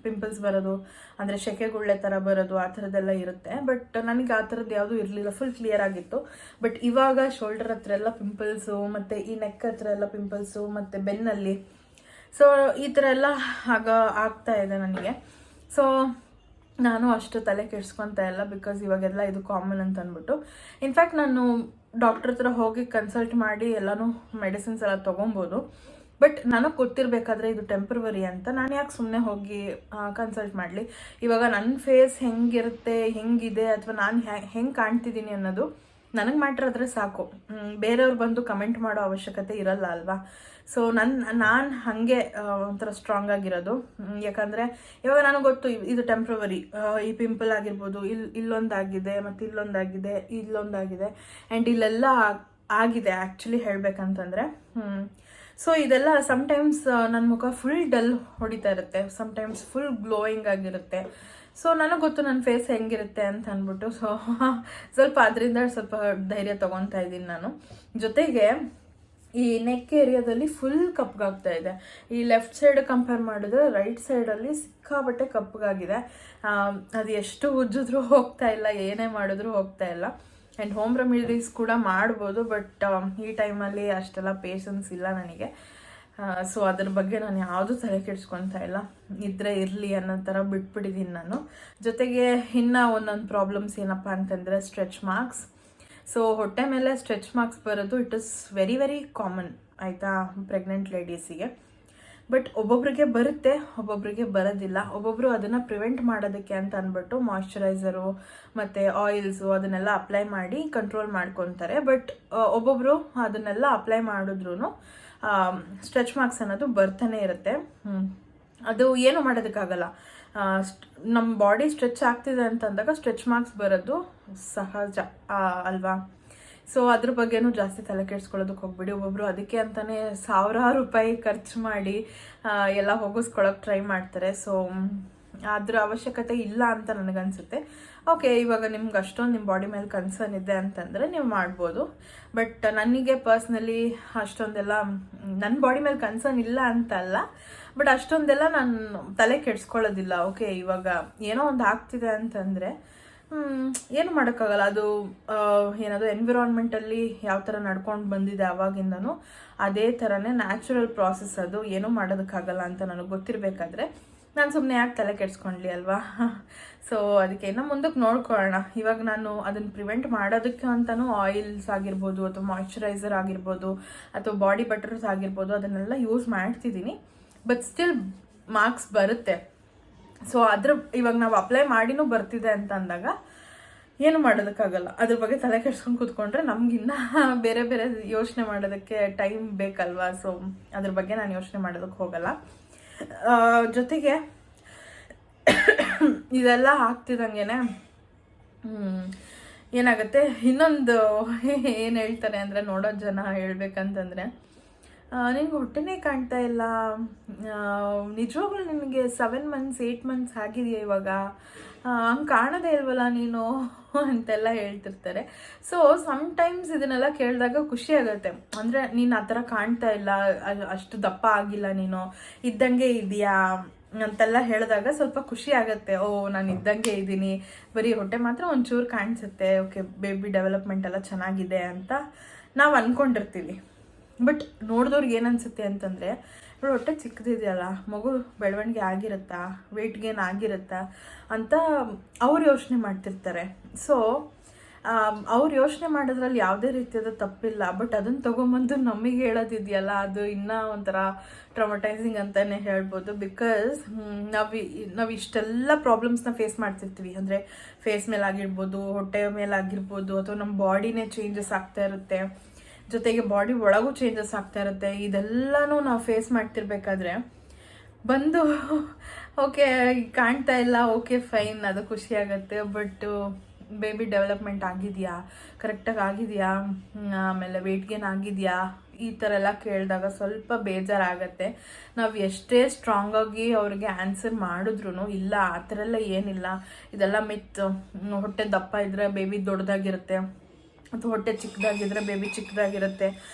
ಪಿಂಪಲ್ಸ್ ಬರೋದು, ಅಂದರೆ ಶೆಕೆಗುಳ್ಳೆ ಥರ ಬರೋದು, ಆ ಥರದ್ದೆಲ್ಲ ಇರುತ್ತೆ. ಬಟ್ ನನಗೆ ಆ ಥರದ್ದು ಯಾವುದೂ ಇರಲಿಲ್ಲ, ಫುಲ್ ಕ್ಲಿಯರ್ ಆಗಿತ್ತು. ಬಟ್ ಇವಾಗ ಶೋಲ್ಡರ್ ಹತ್ರ ಎಲ್ಲ ಪಿಂಪಲ್ಸು, ಮತ್ತು ಈ ನೆಕ್ ಹತ್ರ ಎಲ್ಲ ಪಿಂಪಲ್ಸು, ಮತ್ತು ಬೆನ್ನಲ್ಲಿ, ಸೊ ಈ ಥರ ಎಲ್ಲ ಆಗ್ತಾ ಇದೆ ನನಗೆ. ಸೊ ನಾನು ಅಷ್ಟು ತಲೆ ಕೆಡಿಸ್ಕೊತಾ ಇಲ್ಲ, ಬಿಕಾಸ್ ಇವಾಗೆಲ್ಲ ಇದು ಕಾಮನ್ ಅಂತ ಅಂದ್ಬಿಟ್ಟು. ಇನ್ಫ್ಯಾಕ್ಟ್ ನಾನು ಡಾಕ್ಟ್ರ್ ಹತ್ರ ಹೋಗಿ ಕನ್ಸಲ್ಟ್ ಮಾಡಿ ಎಲ್ಲನೂ ಮೆಡಿಸಿನ್ಸ್ ಎಲ್ಲ ತೊಗೊಬೋದು. ಬಟ್ ನನಗೆ ಗೊತ್ತಿರಬೇಕಾದ್ರೆ ಇದು ಟೆಂಪ್ರವರಿ ಅಂತ, ನಾನು ಯಾಕೆ ಸುಮ್ಮನೆ ಹೋಗಿ ಕನ್ಸಲ್ಟ್ ಮಾಡಲಿ. ಇವಾಗ ನನ್ನ ಫೇಸ್ ಹೆಂಗಿರುತ್ತೆ, ಹೆಂಗಿದೆ, ಅಥವಾ ನಾನು ಹೆಂಗೆ ಕಾಣ್ತಿದ್ದೀನಿ ಅನ್ನೋದು ನನಗೆ ಮ್ಯಾಟ್ರ್ ಆದರೆ ಸಾಕು. ಬೇರೆಯವ್ರು ಬಂದು ಕಮೆಂಟ್ ಮಾಡೋ ಅವಶ್ಯಕತೆ ಇರಲ್ಲ ಅಲ್ವಾ. ಸೊ ನಾನು ಹಾಗೆ ಒಂಥರ ಸ್ಟ್ರಾಂಗ್ ಆಗಿರೋದು. ಯಾಕಂದರೆ ಇವಾಗ ನನಗೆ ಗೊತ್ತು ಇದು ಟೆಂಪ್ರವರಿ. ಈ ಪಿಂಪಲ್ ಆಗಿರ್ಬೋದು, ಇಲ್ಲೊಂದಾಗಿದೆ, ಮತ್ತು ಇಲ್ಲೊಂದಾಗಿದೆ ಆ್ಯಂಡ್ ಇಲ್ಲೆಲ್ಲ ಆಗಿದೆ ಆ್ಯಕ್ಚುಲಿ ಹೇಳ್ಬೇಕಂತಂದರೆ. ಸೊ ಇದೆಲ್ಲ ಸಮ್ಟೈಮ್ಸ್ ನನ್ನ ಮುಖ ಫುಲ್ ಡಲ್ ಹೊಡಿತಾ ಇರುತ್ತೆ, ಸಮ್ಟೈಮ್ಸ್ ಫುಲ್ ಗ್ಲೋಯಿಂಗ್ ಆಗಿರುತ್ತೆ. ಸೊ ನನಗೆ ಗೊತ್ತು ನನ್ನ ಫೇಸ್ ಹೆಂಗಿರುತ್ತೆ ಅಂತ ಅಂದ್ಬಿಟ್ಟು. ಸೊ ಸ್ವಲ್ಪ ಅದರಿಂದ ಸ್ವಲ್ಪ ಧೈರ್ಯ ತೊಗೊತಾ ಇದ್ದೀನಿ ನಾನು. ಜೊತೆಗೆ ಈ ನೆಕ್ ಏರಿಯಾದಲ್ಲಿ ಫುಲ್ ಕಪ್ಪಗಾಗ್ತಾ ಇದೆ. ಈ ಲೆಫ್ಟ್ ಸೈಡ್ ಕಂಪೇರ್ ಮಾಡಿದ್ರೆ ರೈಟ್ ಸೈಡಲ್ಲಿ ಸಿಕ್ಕಾಬಟ್ಟೆ ಕಪ್ಪಗಾಗಿದೆ. ಅದು ಎಷ್ಟು ಉಜ್ಜಿದ್ರೂ ಹೋಗ್ತಾ ಇಲ್ಲ, ಏನೇ ಮಾಡಿದ್ರೂ ಹೋಗ್ತಾ ಇಲ್ಲ. ಆ್ಯಂಡ್ ಹೋಮ್ ರೆಮಿಡೀಸ್ ಕೂಡ ಮಾಡ್ಬೋದು, ಬಟ್ ಈ ಟೈಮಲ್ಲಿ ಅಷ್ಟೆಲ್ಲ ಪೇಷನ್ಸ್ ಇಲ್ಲ ನನಗೆ. ಸೊ ಅದ್ರ ಬಗ್ಗೆ ನಾನು ಯಾವುದೂ ತಲೆ ಕೆಡಿಸ್ಕೊತಾ ಇಲ್ಲ, ಇದ್ದರೆ ಇರಲಿ ಅನ್ನೋ ಥರ ಬಿಟ್ಬಿಟ್ಟಿದ್ದೀನಿ ನಾನು. ಜೊತೆಗೆ ಇನ್ನೂ ಒಂದೊಂದು ಪ್ರಾಬ್ಲಮ್ಸ್ ಏನಪ್ಪ ಅಂತಂದರೆ ಸ್ಟ್ರೆಚ್ ಮಾರ್ಕ್ಸ್. ಸೊ ಹೊಟ್ಟೆ ಮೇಲೆ ಸ್ಟ್ರೆಚ್ ಮಾರ್ಕ್ಸ್ ಬರೋದು it is very very common ಆಯಿತಾ ಪ್ರೆಗ್ನೆಂಟ್ ಲೇಡೀಸಿಗೆ. ಬಟ್ ಒಬ್ಬೊಬ್ರಿಗೆ ಬರುತ್ತೆ, ಒಬ್ಬೊಬ್ರಿಗೆ ಬರೋದಿಲ್ಲ. ಒಬ್ಬೊಬ್ಬರು ಅದನ್ನು ಪ್ರಿವೆಂಟ್ ಮಾಡೋದಕ್ಕೆ ಅಂತ ಅಂದ್ಬಿಟ್ಟು ಮಾಯ್ಶ್ಚರೈಸರು ಮತ್ತು ಆಯಿಲ್ಸು ಅದನ್ನೆಲ್ಲ ಅಪ್ಲೈ ಮಾಡಿ ಕಂಟ್ರೋಲ್ ಮಾಡ್ಕೊತಾರೆ. ಬಟ್ ಒಬ್ಬೊಬ್ಬರು ಅದನ್ನೆಲ್ಲ ಅಪ್ಲೈ ಮಾಡಿದ್ರೂ ಸ್ಟ್ರೆಚ್ ಮಾರ್ಕ್ಸ್ ಅನ್ನೋದು ಬರ್ತಾನೆ ಇರುತ್ತೆ. ಅದು ಏನು ಮಾಡೋದಕ್ಕಾಗಲ್ಲ. ನಮ್ಮ ಬಾಡಿ ಸ್ಟ್ರೆಚ್ ಆಗ್ತಿದೆ ಅಂತಂದಾಗ ಸ್ಟ್ರೆಚ್ ಮಾರ್ಕ್ಸ್ ಬರೋದು ಸಹಜ ಅಲ್ವಾ. ಸೊ ಅದ್ರ ಬಗ್ಗೆನೂ ಜಾಸ್ತಿ ತಲೆ ಕೆಡಿಸ್ಕೊಳ್ಳೋದಕ್ಕೆ ಹೋಗ್ಬಿಡಿ. ಒಬ್ಬೊಬ್ರು ಅದಕ್ಕೆ ಅಂತಲೇ ಸಾವಿರಾರು ರೂಪಾಯಿ ಖರ್ಚು ಮಾಡಿ ಎಲ್ಲ ಹೋಗಿಸ್ಕೊಳ್ಳೋಕೆ ಟ್ರೈ ಮಾಡ್ತಾರೆ. ಸೊ ಅದ್ರ ಅವಶ್ಯಕತೆ ಇಲ್ಲ ಅಂತ ನನಗನ್ಸುತ್ತೆ. ಓಕೆ, ಇವಾಗ ನಿಮ್ಗೆ ಅಷ್ಟೊಂದು ನಿಮ್ಮ ಬಾಡಿ ಮೇಲೆ ಕನ್ಸರ್ನ್ ಇದೆ ಅಂತಂದರೆ ನೀವು ಮಾಡ್ಬೋದು. ಬಟ್ ನನಗೆ ಪರ್ಸ್ನಲಿ ಅಷ್ಟೊಂದೆಲ್ಲ ನನ್ನ ಬಾಡಿ ಮೇಲೆ ಕನ್ಸರ್ನ್ ಇಲ್ಲ ಅಂತಲ್ಲ, ಬಟ್ ಅಷ್ಟೊಂದೆಲ್ಲ ನಾನು ತಲೆ ಕೆಡಿಸ್ಕೊಳ್ಳೋದಿಲ್ಲ. ಓಕೆ, ಇವಾಗ ಏನೋ ಒಂದು ಆಗ್ತಿದೆ ಅಂತಂದರೆ ಏನು ಮಾಡೋಕ್ಕಾಗಲ್ಲ. ಅದು ಏನದು ಎನ್ವಿರಾನ್ಮೆಂಟಲ್ಲಿ ಯಾವ ಥರ ನಡ್ಕೊಂಡು ಬಂದಿದೆ ಆವಾಗಿಂದನೂ ಅದೇ ಥರನೇ ನ್ಯಾಚುರಲ್ ಪ್ರಾಸೆಸ್. ಅದು ಏನೂ ಮಾಡೋದಕ್ಕಾಗಲ್ಲ ಅಂತ ನನಗೆ ಗೊತ್ತಿರಬೇಕಾದ್ರೆ ನಾನು ಸುಮ್ಮನೆ ಯಾಕೆ ತಲೆ ಕೆಡಿಸ್ಕೊಂಡ್ಲಿ ಅಲ್ವಾ. ಸೊ ಅದಕ್ಕೆ ಇನ್ನೂ ಮುಂದಕ್ಕೆ ನೋಡ್ಕೊಳ್ಳೋಣ. ಇವಾಗ ನಾನು ಅದನ್ನು ಪ್ರಿವೆಂಟ್ ಮಾಡೋದಕ್ಕೆ ಅಂತಲೂ ಆಯಿಲ್ಸ್ ಆಗಿರ್ಬೋದು, ಅಥವಾ ಮಾಯ್ಶ್ಚರೈಸರ್ ಆಗಿರ್ಬೋದು, ಅಥವಾ ಬಾಡಿ ಬಟರ್ಸ್ ಆಗಿರ್ಬೋದು, ಅದನ್ನೆಲ್ಲ ಯೂಸ್ ಮಾಡ್ತಿದ್ದೀನಿ. ಬಟ್ ಸ್ಟಿಲ್ ಮಾರ್ಕ್ಸ್ ಬರುತ್ತೆ. ಸೊ ಇವಾಗ ನಾವು ಅಪ್ಲೈ ಮಾಡಿನೂ ಬರ್ತಿದೆ ಅಂತ ಅಂದಾಗ ಏನು ಮಾಡೋದಕ್ಕಾಗಲ್ಲ. ಅದ್ರ ಬಗ್ಗೆ ತಲೆ ಕೆಡ್ಸ್ಕೊಂಡು ಕೂತ್ಕೊಂಡ್ರೆ ನಮಗಿನ್ನ ಬೇರೆ ಬೇರೆ ಯೋಚನೆ ಮಾಡೋದಕ್ಕೆ ಟೈಮ್ ಬೇಕಲ್ವಾ. ಸೊ ಅದ್ರ ಬಗ್ಗೆ ನಾನು ಯೋಚನೆ ಮಾಡೋದಕ್ಕೆ ಹೋಗಲ್ಲ. ಜೊತೆಗೆ ಇದೆಲ್ಲ ಆಗ್ತಿದ್ದಂಗೆ ಏನಾಗುತ್ತೆ, ಇನ್ನೊಂದು ಏನು ಹೇಳ್ತಾರೆ ಅಂದರೆ, ನೋಡೋ ಜನ ಹೇಳ್ಬೇಕಂತಂದರೆ ನಿನಗೆ ಹೊಟ್ಟೆನೇ ಕಾಣ್ತಾ ಇಲ್ಲ, ನಿಜವಾಗ್ಲೂ ನಿನಗೆ 7 ಮಂತ್ಸ್ 8 ಮಂತ್ಸ್ ಆಗಿದೆಯಾ ಇವಾಗ, ಹಂಗೆ ಕಾಣೋದೇ ಇಲ್ವಲ್ಲ ನೀನು ಅಂತೆಲ್ಲ ಹೇಳ್ತಿರ್ತಾರೆ. ಸೊ ಸಮ್ಟೈಮ್ಸ್ ಇದನ್ನೆಲ್ಲ ಕೇಳಿದಾಗ ಖುಷಿ ಆಗುತ್ತೆ. ಅಂದರೆ ನೀನು ಆ ಥರ ಕಾಣ್ತಾ ಇಲ್ಲ, ಅಷ್ಟು ದಪ್ಪ ಆಗಿಲ್ಲ, ನೀನು ಇದ್ದಂಗೆ ಇದೆಯಾ ಅಂತೆಲ್ಲ ಹೇಳಿದಾಗ ಸ್ವಲ್ಪ ಖುಷಿ ಆಗುತ್ತೆ. ಓ ನಾನು ಇದ್ದಂಗೆ ಇದ್ದೀನಿ, ಬರೀ ಹೊಟ್ಟೆ ಮಾತ್ರ ಒಂಚೂರು ಕಾಣಿಸುತ್ತೆ, ಓಕೆ ಬೇಬಿ ಡೆವಲಪ್ಮೆಂಟ್ ಎಲ್ಲ ಚೆನ್ನಾಗಿದೆ ಅಂತ ನಾವು ಅಂದ್ಕೊಂಡಿರ್ತೀವಿ. ಬಟ್ ನೋಡಿದವ್ರಿಗೆ ಏನನ್ಸುತ್ತೆ ಅಂತಂದರೆ, ಇವಳು ಹೊಟ್ಟೆ ಚಿಕ್ಕದಿದೆಯಲ್ಲ, ಮಗು ಬೆಳವಣಿಗೆ ಆಗಿರುತ್ತಾ, ವೆಯ್ಟ್ ಗೇನ್ ಆಗಿರುತ್ತಾ ಅಂತ ಅವ್ರು ಯೋಚನೆ ಮಾಡ್ತಿರ್ತಾರೆ. ಸೊ ಅವ್ರು ಯೋಚನೆ ಮಾಡೋದ್ರಲ್ಲಿ ಯಾವುದೇ ರೀತಿಯಾದ ತಪ್ಪಿಲ್ಲ. ಬಟ್ ಅದನ್ನು ತೊಗೊಂಬಂದು ನಮಗೆ ಹೇಳೋದಿದೆಯಲ್ಲ, ಅದು ಇನ್ನೂ ಒಂಥರ ಟ್ರಾಮಟೈಸಿಂಗ್ ಅಂತಲೇ ಹೇಳ್ಬೋದು. ಬಿಕಾಸ್ ನಾವು ಇಷ್ಟೆಲ್ಲ ಪ್ರಾಬ್ಲಮ್ಸ್ನ ಫೇಸ್ ಮಾಡ್ತಿರ್ತೀವಿ. ಅಂದರೆ ಫೇಸ್ ಮೇಲಾಗಿರ್ಬೋದು, ಹೊಟ್ಟೆಯ ಮೇಲಾಗಿರ್ಬೋದು, ಅಥವಾ ನಮ್ಮ ಬಾಡಿನೇ ಚೇಂಜಸ್ ಆಗ್ತಾ ಇರುತ್ತೆ, ಜೊತೆಗೆ ಬಾಡಿ ಒಳಗೂ ಚೇಂಜಸ್ ಆಗ್ತಾ ಇರುತ್ತೆ. ಇದೆಲ್ಲನೂ ನಾವು ಫೇಸ್ ಮಾಡ್ತಿರ್ಬೇಕಾದ್ರೆ ಬಂದು ಓಕೆ ಕಾಣ್ತಾ ಇಲ್ಲ, ಓಕೆ ಫೈನ್, ಅದು ಖುಷಿ ಆಗುತ್ತೆ. ಬಟ್ ಬೇಬಿ ಡೆವಲಪ್ಮೆಂಟ್ ಆಗಿದೆಯಾ, ಕರೆಕ್ಟಾಗಿ ಆಗಿದೆಯಾ, ಆಮೇಲೆ ವೆಯ್ಟ್ ಗೇನ್ ಆಗಿದೆಯಾ, ಈ ಥರ ಎಲ್ಲ ಕೇಳಿದಾಗ ಸ್ವಲ್ಪ ಬೇಜಾರಾಗತ್ತೆ. ನಾವು ಎಷ್ಟೇ ಸ್ಟ್ರಾಂಗಾಗಿ ಅವ್ರಿಗೆ ಆನ್ಸರ್ ಮಾಡಿದ್ರು ಇಲ್ಲ, ಆ ಥರ ಎಲ್ಲ ಏನಿಲ್ಲ, ಇದೆಲ್ಲ ಮಿತ್. ಹೊಟ್ಟೆ ದಪ್ಪ ಇದ್ದರೆ ಬೇಬಿ ದೊಡ್ಡದಾಗಿರುತ್ತೆ, ಅಥವಾ ಹೊಟ್ಟೆ ಚಿಕ್ಕದಾಗಿದ್ರೆ ಬೇಬಿ ಚಿಕ್ಕದಾಗಿರುತ್ತೆ,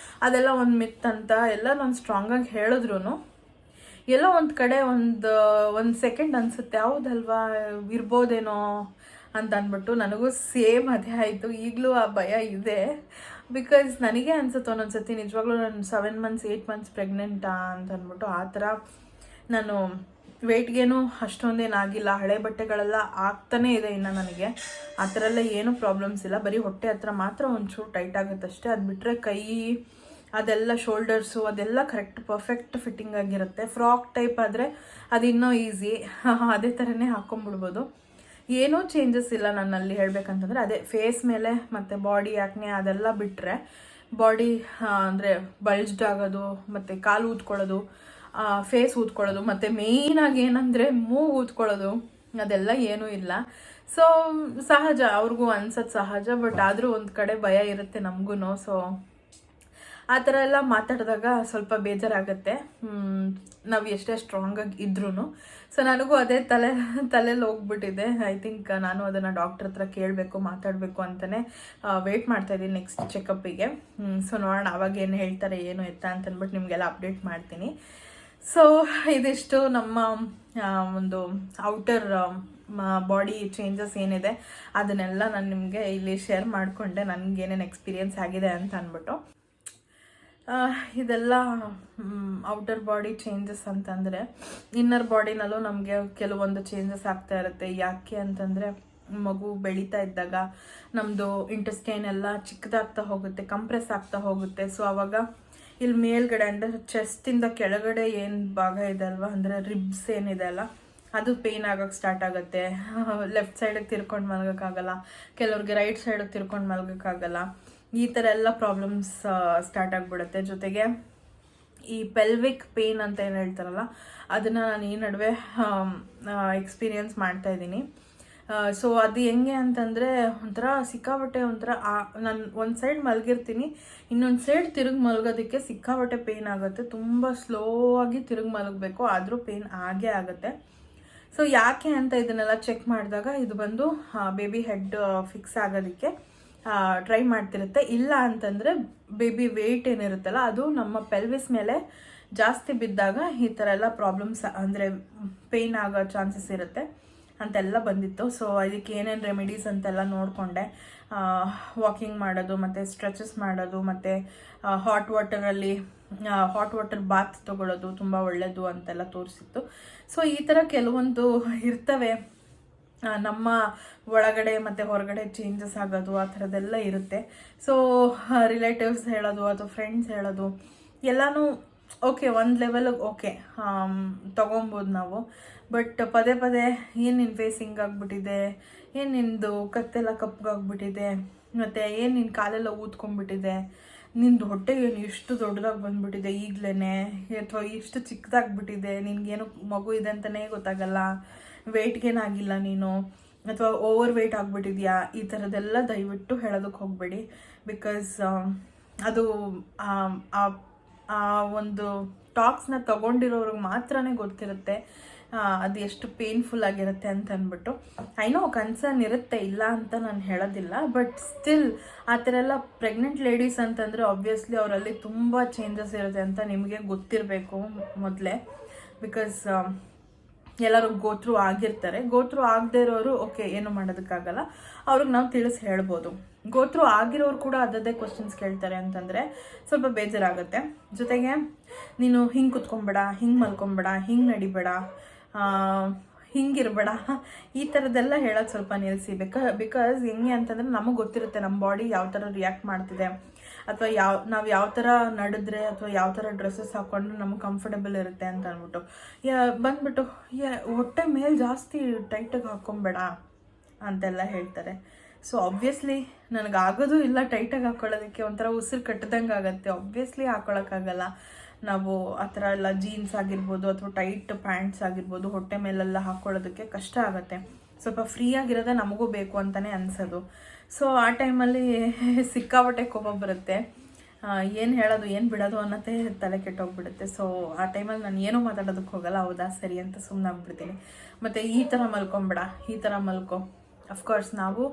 ಅದೆಲ್ಲ ಒಂದು ಮಿತ್ ಅಂತ ಎಲ್ಲ ನಾನು ಸ್ಟ್ರಾಂಗಾಗಿ ಹೇಳಿದ್ರು ಎಲ್ಲೋ ಒಂದು ಕಡೆ ಒಂದು ಸೆಕೆಂಡ್ ಅನಿಸುತ್ತೆ, ಹೌದಲ್ವಾ ಇರ್ಬೋದೇನೋ ಅಂತ ಅಂದ್ಬಿಟ್ಟು. ನನಗೂ ಸೇಮ್ ಅದೇ ಆಯಿತು. ಈಗಲೂ ಆ ಭಯ ಇದೆ. ಬಿಕಾಸ್ ನನಗೆ ಅನ್ಸುತ್ತೆ ಒಂದೊಂದ್ಸತಿ ನಿಜವಾಗ್ಲೂ ನಾನು 7 ಮಂತ್ಸ್ 8 ಮಂತ್ಸ್ ಪ್ರೆಗ್ನೆಂಟಾ ಅಂತ ಅಂದ್ಬಿಟ್ಟು. ಆ ಥರ ನಾನು ವೆಯ್ಟ್ಗೇನು ಅಷ್ಟೊಂದೇನಾಗಿಲ್ಲ, ಹಳೆ ಬಟ್ಟೆಗಳೆಲ್ಲ ಆಗ್ತಾನೇ ಇದೆ ಇನ್ನು ನನಗೆ. ಆ ಥರ ಎಲ್ಲ ಏನೂ ಪ್ರಾಬ್ಲಮ್ಸ್ ಇಲ್ಲ. ಬರೀ ಹೊಟ್ಟೆ ಹತ್ರ ಮಾತ್ರ ಒಂಚೂರು ಟೈಟ್ ಆಗುತ್ತೆ ಅಷ್ಟೇ. ಅದು ಬಿಟ್ಟರೆ ಕೈ ಅದೆಲ್ಲ ಶೋಲ್ಡರ್ಸು ಅದೆಲ್ಲ ಕರೆಕ್ಟ್ ಪರ್ಫೆಕ್ಟ್ ಫಿಟ್ಟಿಂಗ್ ಆಗಿರುತ್ತೆ. ಫ್ರಾಕ್ ಟೈಪ್ ಆದರೆ ಅದು ಇನ್ನೂ ಈಸಿ, ಅದೇ ಥರನೇ ಹಾಕ್ಕೊಂಬಿಡ್ಬೋದು. ಏನೂ ಚೇಂಜಸ್ ಇಲ್ಲ ನನ್ನಲ್ಲಿ ಹೇಳ್ಬೇಕಂತಂದರೆ. ಅದೇ ಫೇಸ್ ಮೇಲೆ ಮತ್ತು ಬಾಡಿ ಯಾಕೆ ಅದೆಲ್ಲ ಬಿಟ್ಟರೆ, ಬಾಡಿ ಅಂದರೆ ಬಲ್ಜ್ಡ್ ಆಗೋದು, ಮತ್ತು ಕಾಲು ಊದ್ಕೊಳ್ಳೋದು, ಫೇಸ್ ಊದ್ಕೊಳ್ಳೋದು, ಮತ್ತು ಮೇಯ್ನಾಗಿ ಏನಂದರೆ ಮೂಗು ಊದ್ಕೊಳ್ಳೋದು, ಅದೆಲ್ಲ ಏನೂ ಇಲ್ಲ. ಸೊ ಸಹಜ, ಅವ್ರಿಗೂ ಅನ್ಸೋದು ಸಹಜ. ಬಟ್ ಆದರೂ ಒಂದು ಕಡೆ ಭಯ ಇರುತ್ತೆ ನಮಗೂ. ಸೊ ಆ ಥರ ಎಲ್ಲ ಮಾತಾಡಿದಾಗ ಸ್ವಲ್ಪ ಬೇಜಾರಾಗುತ್ತೆ, ನಾವು ಎಷ್ಟೇ ಸ್ಟ್ರಾಂಗಾಗಿ ಇದ್ರೂ. ಸೊ ನನಗೂ ಅದೇ ತಲೆಯಲ್ಲಿ ಹೋಗ್ಬಿಟ್ಟಿದೆ. ಐ ಥಿಂಕ್ ನಾನು ಅದನ್ನು ಡಾಕ್ಟರ್ ಹತ್ರ ಕೇಳಬೇಕು, ಮಾತಾಡಬೇಕು ಅಂತಲೇ ವೆಯ್ಟ್ ಮಾಡ್ತಾಯಿದ್ದೀನಿ ನೆಕ್ಸ್ಟ್ ಚೆಕಪ್ಪಿಗೆ. ಸೊ ನೋಡೋಣ ಅವಾಗ ಏನು ಹೇಳ್ತಾರೆ, ಏನು ಎತ್ತ ಅಂತಂದ್ಬಿಟ್ಟು ನಿಮಗೆಲ್ಲ ಅಪ್ಡೇಟ್ ಮಾಡ್ತೀನಿ. ಸೊ ಇದಿಷ್ಟು ನಮ್ಮ ಒಂದು ಔಟರ್ ಬಾಡಿ ಚೇಂಜಸ್ ಏನಿದೆ ಅದನ್ನೆಲ್ಲ ನಾನು ನಿಮಗೆ ಇಲ್ಲಿ ಶೇರ್ ಮಾಡಿಕೊಂಡೆ, ನನಗೇನೇನು ಎಕ್ಸ್ಪೀರಿಯೆನ್ಸ್ ಆಗಿದೆ ಅಂತ ಅಂದ್ಬಿಟ್ಟು. ಇದೆಲ್ಲ ಔಟರ್ ಬಾಡಿ ಚೇಂಜಸ್ ಅಂತಂದರೆ, ಇನ್ನರ್ ಬಾಡಿನಲ್ಲೂ ನಮಗೆ ಕೆಲವೊಂದು ಚೇಂಜಸ್ ಆಗ್ತಾ ಇರುತ್ತೆ. ಯಾಕೆ ಅಂತಂದರೆ, ಮಗು ಬೆಳೀತಾ ಇದ್ದಾಗ ನಮ್ಮದು ಇಂಟೆಸ್ಟೈನ್ ಎಲ್ಲ ಚಿಕ್ಕದಾಗ್ತಾ ಹೋಗುತ್ತೆ, ಕಂಪ್ರೆಸ್ ಆಗ್ತಾ ಹೋಗುತ್ತೆ. ಸೊ ಆವಾಗ ಇಲ್ಲಿ ಮೇಲ್ಗಡೆ ಅಂದರೆ ಚೆಸ್ಟಿಂದ ಕೆಳಗಡೆ ಏನು ಭಾಗ ಇದೆ ಅಲ್ವಾ, ಅಂದರೆ ರಿಬ್ಸ್ ಏನಿದೆ ಅಲ್ಲ, ಅದು ಪೇಯ್ನ್ ಆಗೋಕ್ಕೆ ಸ್ಟಾರ್ಟ್ ಆಗುತ್ತೆ. ಲೆಫ್ಟ್ ಸೈಡಿಗೆ ತಿರ್ಕೊಂಡು ಮಲಗೋಕ್ಕಾಗಲ್ಲ, ಕೆಲವ್ರಿಗೆ ರೈಟ್ ಸೈಡಿಗೆ ತಿರ್ಕೊಂಡು ಮಲಗೋಕ್ಕಾಗಲ್ಲ. ಈ ಥರ ಎಲ್ಲ ಪ್ರಾಬ್ಲಮ್ಸ್ ಸ್ಟಾರ್ಟ್ ಆಗಿಬಿಡುತ್ತೆ. ಜೊತೆಗೆ ಈ ಪೆಲ್ವಿಕ್ ಪೇಯ್ನ್ ಅಂತ ಏನು ಹೇಳ್ತಾರಲ್ಲ, ಅದನ್ನು ನಾನು ಈ ನಡುವೆ ಎಕ್ಸ್ಪೀರಿಯನ್ಸ್ ಮಾಡ್ತಾಯಿದ್ದೀನಿ. ಸೊ ಅದು ಹೆಂಗೆ ಅಂತಂದರೆ, ಒಂಥರ ಸಿಕ್ಕಾಬಟ್ಟೆ ಒಂಥರ ನಾನು ಒಂದು ಸೈಡ್ ಮಲಗಿರ್ತೀನಿ, ಇನ್ನೊಂದು ಸೈಡ್ ತಿರುಗಿ ಮಲಗೋದಕ್ಕೆ ಸಿಕ್ಕಾಬಟ್ಟೆ ಪೇಯ್ನ್ ಆಗುತ್ತೆ. ತುಂಬ ಸ್ಲೋ ಆಗಿ ತಿರುಗಿ ಮಲಗಬೇಕು, ಆದರೂ ಪೇಯ್ನ್ ಆಗೇ ಆಗುತ್ತೆ. ಸೊ ಯಾಕೆ ಅಂತ ಇದನ್ನೆಲ್ಲ ಚೆಕ್ ಮಾಡಿದಾಗ ಇದು ಬಂದು ಬೇಬಿ ಹೆಡ್ ಫಿಕ್ಸ್ ಆಗೋದಕ್ಕೆ ಟ್ರೈ ಮಾಡ್ತಿರುತ್ತೆ. ಇಲ್ಲ ಅಂತಂದರೆ ಬೇಬಿ ವೆಯ್ಟ್ ಏನಿರುತ್ತಲ್ಲ ಅದು ನಮ್ಮ ಪೆಲ್ವಿಸ್ ಮೇಲೆ ಜಾಸ್ತಿ ಬಿದ್ದಾಗ ಈ ಥರ ಎಲ್ಲ ಪ್ರಾಬ್ಲಮ್ಸ್ ಅಂದರೆ ಪೇಯ್ನ್ ಆಗೋ ಚಾನ್ಸಸ್ ಇರುತ್ತೆ ಅಂತೆಲ್ಲ ಬಂದಿತ್ತು. ಸೊ ಅದಕ್ಕೆ ಏನೇನು ರೆಮಿಡೀಸ್ ಅಂತೆಲ್ಲ ನೋಡಿಕೊಂಡೆ. ವಾಕಿಂಗ್ ಮಾಡೋದು, ಮತ್ತು ಸ್ಟ್ರೆಚಸ್ ಮಾಡೋದು, ಮತ್ತು ಹಾಟ್ ವಾಟರ್ ಬಾತ್ ತೊಗೊಳ್ಳೋದು ತುಂಬ ಒಳ್ಳೆಯದು ಅಂತೆಲ್ಲ ತೋರಿಸಿತ್ತು. ಸೊ ಈ ಥರ ಕೆಲವೊಂದು ಇರ್ತವೆ ನಮ್ಮ ಒಳಗಡೆ ಮತ್ತು ಹೊರಗಡೆ ಚೇಂಜಸ್ ಆಗೋದು, ಆ ಥರದ್ದೆಲ್ಲ ಇರುತ್ತೆ. ಸೊ ರಿಲೇಟಿವ್ಸ್ ಹೇಳೋದು ಅಥವಾ ಫ್ರೆಂಡ್ಸ್ ಹೇಳೋದು ಎಲ್ಲನೂ ಓಕೆ, ಒಂದು ಲೆವೆಲಿಗೆ ಓಕೆ ತೊಗೊಬೋದು ನಾವು. ಬಟ್ ಪದೇ ಪದೇ ಏನು ನಿನ್ನ ಫೇಸ್ ಹಿಂಗಾಗ್ಬಿಟ್ಟಿದೆ, ಏನು ನಿನ್ನದು ಕತ್ತೆಲ್ಲ ಕಪ್ಪಗಾಗ್ಬಿಟ್ಟಿದೆ, ಮತ್ತು ಏನು ನಿನ್ನ ಕಾಲೆಲ್ಲ ಊದ್ಕೊಂಡ್ಬಿಟ್ಟಿದೆ, ನಿಂದು ಹೊಟ್ಟೆ ಏನು ಇಷ್ಟು ದೊಡ್ಡದಾಗಿ ಬಂದುಬಿಟ್ಟಿದೆ ಈಗಲೇ, ಅಥವಾ ಇಷ್ಟು ಚಿಕ್ಕದಾಗ್ಬಿಟ್ಟಿದೆ, ನಿನಗೇನು ಮಗು ಇದೆ ಅಂತಲೇ ಗೊತ್ತಾಗಲ್ಲ, ವೆಯ್ಟ್ಗೇನಾಗಿಲ್ಲ ನೀನು, ಅಥವಾ ಓವರ್ ವೆಯ್ಟ್ ಆಗಿಬಿಟ್ಟಿದ್ಯಾ, ಈ ಥರದ್ದೆಲ್ಲ ದಯವಿಟ್ಟು ಹೇಳೋದಕ್ಕೆ ಹೋಗಬೇಡಿ. ಬಿಕಾಸ್ ಅದು ಆ ಆ ಒಂದು ಟಾಕ್ಸ್ನ ತಗೊಂಡಿರೋರಿಗೆ ಮಾತ್ರನೇ ಗೊತ್ತಿರುತ್ತೆ ಅದು ಎಷ್ಟು ಪೇನ್ಫುಲ್ ಆಗಿರುತ್ತೆ ಅಂತ ಅಂದ್ಬಿಟ್ಟು. ಐನೋ ಕನ್ಸರ್ನ್ ಇರುತ್ತೆ, ಇಲ್ಲ ಅಂತ ನಾನು ಹೇಳೋದಿಲ್ಲ, ಬಟ್ ಸ್ಟಿಲ್ ಆ ಥರ ಎಲ್ಲ ಪ್ರೆಗ್ನೆಂಟ್ ಲೇಡೀಸ್ ಅಂತಂದರೆ ಆಬ್ವಿಯಸ್ಲಿ ಅವರಲ್ಲಿ ತುಂಬ ಚೇಂಜಸ್ ಇರುತ್ತೆ ಅಂತ ನಿಮಗೆ ಗೊತ್ತಿರಬೇಕು ಮೊದಲೇ. ಬಿಕಾಸ್ ಎಲ್ಲರೂ ಗೋತ್ರು ಆಗಿರ್ತಾರೆ. ಗೋತ್ರು ಆಗದೆ ಇರೋರು ಓಕೆ ಏನು ಮಾಡೋದಕ್ಕಾಗಲ್ಲ, ಅವ್ರಿಗೆ ನಾವು ತಿಳಿಸಿ ಹೇಳ್ಬೋದು. ಗೋತ್ರು ಆಗಿರೋರು ಕೂಡ ಅದದೇ ಕ್ವಶನ್ಸ್ ಕೇಳ್ತಾರೆ ಅಂತಂದರೆ ಸ್ವಲ್ಪ ಬೇಜಾರಾಗುತ್ತೆ. ಜೊತೆಗೆ ನೀನು ಹಿಂಗೆ ಕುತ್ಕೊಂಬೇಡ, ಹಿಂಗೆ ಮಲ್ಕೊಂಬೇಡ, ಹಿಂಗೆ ನಡಿಬೇಡ, ಹಿಂಗಿರ್ಬೇಡ, ಈ ಥರದ್ದೆಲ್ಲ ಹೇಳೋದು ಸ್ವಲ್ಪ ನಿಲ್ಲಿಸಿ. ಬಿಕಾಸ್ ಹೆಂಗೆ ಅಂತಂದರೆ ನಮಗೆ ಗೊತ್ತಿರುತ್ತೆ ನಮ್ಮ ಬಾಡಿ ಯಾವ ಥರ ರಿಯಾಕ್ಟ್ ಮಾಡ್ತಿದೆ, ಅಥವಾ ನಾವು ಯಾವ ಥರ ನಡೆದ್ರೆ ಅಥವಾ ಯಾವ ಥರ ಡ್ರೆಸ್ಸಸ್ ಹಾಕ್ಕೊಂಡ್ರೆ ನಮಗೆ ಕಂಫರ್ಟಬಲ್ ಇರುತ್ತೆ ಅಂತ ಅಂದ್ಬಿಟ್ಟು ಬಂದ್ಬಿಟ್ಟು ಹೊಟ್ಟೆ ಮೇಲೆ ಜಾಸ್ತಿ ಟೈಟಾಗಿ ಹಾಕ್ಕೊಂಬೇಡ ಅಂತೆಲ್ಲ ಹೇಳ್ತಾರೆ. ಸೊ ಆಬ್ವಿಯಸ್ಲಿ ನನಗಾಗೋದು ಇಲ್ಲ ಟೈಟಾಗಿ ಹಾಕ್ಕೊಳ್ಳೋದಕ್ಕೆ, ಒಂಥರ ಉಸಿರು ಕಟ್ಟದಂಗೆ ಆಗುತ್ತೆ. ಆಬ್ವಿಯಸ್ಲಿ ಹಾಕ್ಕೊಳಕ್ಕಾಗಲ್ಲ. ನಾವು ಆ ಥರ ಎಲ್ಲ ಜೀನ್ಸ್ ಆಗಿರ್ಬೋದು ಅಥವಾ ಟೈಟ್ ಪ್ಯಾಂಟ್ಸ್ ಆಗಿರ್ಬೋದು ಹೊಟ್ಟೆ ಮೇಲೆಲ್ಲ ಹಾಕ್ಕೊಳ್ಳೋದಕ್ಕೆ ಕಷ್ಟ ಆಗುತ್ತೆ. ಸ್ವಲ್ಪ ಫ್ರೀ ಆಗಿರೋದೇ ನಮಗೂ ಬೇಕು ಅಂತಲೇ ಅನಿಸೋದು. ಸೊ ಆ ಟೈಮಲ್ಲಿ ಸಿಕ್ಕಾಪಟ್ಟೆ ಕೋಪ ಬರುತ್ತೆ. ಏನು ಹೇಳೋದು ಏನು ಬಿಡೋದು ಅನ್ನೋದೇ ತಲೆ ಕೆಟ್ಟೋಗ್ಬಿಡುತ್ತೆ. ಸೊ ಆ ಟೈಮಲ್ಲಿ ನಾನು ಏನೂ ಮಾತಾಡೋದಕ್ಕೆ ಹೋಗಲ್ಲ, ಹೌದಾ ಸರಿ ಅಂತ ಸುಮ್ಮನೆ ಆಗ್ಬಿಡ್ತೀನಿ. ಮತ್ತು ಈ ಥರ ಮಲ್ಕೊಂಬೇಡ, ಈ ಥರ ಮಲ್ಕೊ. ಅಫ್ಕೋರ್ಸ್ ನಾವು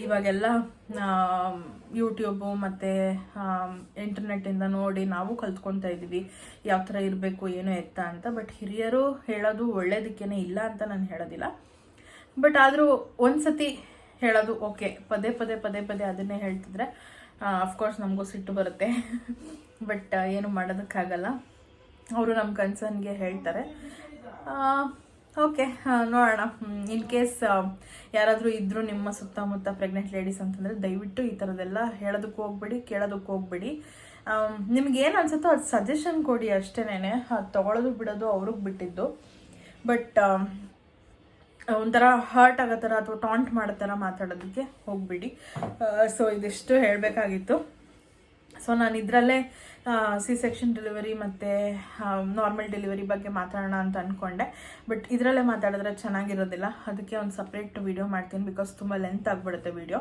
ಇವಾಗೆಲ್ಲ ಯೂಟ್ಯೂಬು ಮತ್ತು ಇಂಟರ್ನೆಟ್ಟಿಂದ ನೋಡಿ ನಾವು ಕಲ್ತ್ಕೊತಾ ಇದ್ದೀವಿ ಯಾವ ಥರ ಇರಬೇಕು ಏನು ಎತ್ತ ಅಂತ. ಬಟ್ ಹಿರಿಯರು ಹೇಳೋದು ಒಳ್ಳೇದಕ್ಕೇನೆ, ಇಲ್ಲ ಅಂತ ನಾನು ಹೇಳೋದಿಲ್ಲ. ಬಟ್ ಆದರೂ ಒಂದು ಸತಿ ಹೇಳೋದು ಓಕೆ, ಪದೇ ಪದೇ ಪದೇ ಪದೇ ಅದನ್ನೇ ಹೇಳ್ತಿದ್ರೆ ಅಫ್ಕೋರ್ಸ್ ನಮಗೂ ಸಿಟ್ಟು ಬರುತ್ತೆ. ಬಟ್ ಏನು ಮಾಡೋದಕ್ಕಾಗಲ್ಲ, ಅವರು ನಮ್ಮ ಕನ್ಸರ್ನ್ಗೆ ಹೇಳ್ತಾರೆ. ಓಕೆ, ನೋಡೋಣ. ಇನ್ ಕೇಸ್ ಯಾರಾದರೂ ಇದ್ದರೂ ನಿಮ್ಮ ಸುತ್ತಮುತ್ತ ಪ್ರೆಗ್ನೆಂಟ್ ಲೇಡೀಸ್ ಅಂತಂದರೆ ದಯವಿಟ್ಟು ಈ ಥರದ್ದೆಲ್ಲ ಹೇಳೋದಕ್ಕೆ ಹೋಗ್ಬೇಡಿ, ಕೇಳೋದಕ್ಕೆ ಹೋಗ್ಬೇಡಿ. ನಿಮ್ಗೇನು ಅನ್ಸುತ್ತೋ ಅದು ಸಜೆಷನ್ ಕೊಡಿ ಅಷ್ಟೇನೆ, ಅದು ತೊಗೊಳೋದು ಬಿಡೋದು ಅವ್ರಿಗೆ ಬಿಟ್ಟಿದ್ದು. ಬಟ್ ಒಂಥರ ಹರ್ಟ್ ಆಗೋ ಥರ ಅಥವಾ ಟಾಂಟ್ ಮಾಡೋ ಥರ ಮಾತಾಡೋದಕ್ಕೆ ಹೋಗ್ಬಿಡಿ. ಸೊ ಇದಿಷ್ಟು ಹೇಳಬೇಕಾಗಿತ್ತು. ಸೊ ನಾನು ಇದರಲ್ಲೇ ಸಿ ಸೆಕ್ಷನ್ ಡೆಲಿವರಿ ಮತ್ತು ನಾರ್ಮಲ್ ಡೆಲಿವರಿ ಬಗ್ಗೆ ಮಾತಾಡೋಣ ಅಂತ ಅಂದ್ಕೊಂಡೆ. ಬಟ್ ಇದರಲ್ಲೇ ಮಾತಾಡಿದ್ರೆ ಚೆನ್ನಾಗಿರೋದಿಲ್ಲ, ಅದಕ್ಕೆ ಒಂದು ಸಪ್ರೇಟ್ ವಿಡಿಯೋ ಮಾಡ್ತೀನಿ. ಬಿಕಾಸ್ ತುಂಬ ಲೆಂತ್ ಆಗಿಬಿಡುತ್ತೆ ವಿಡಿಯೋ.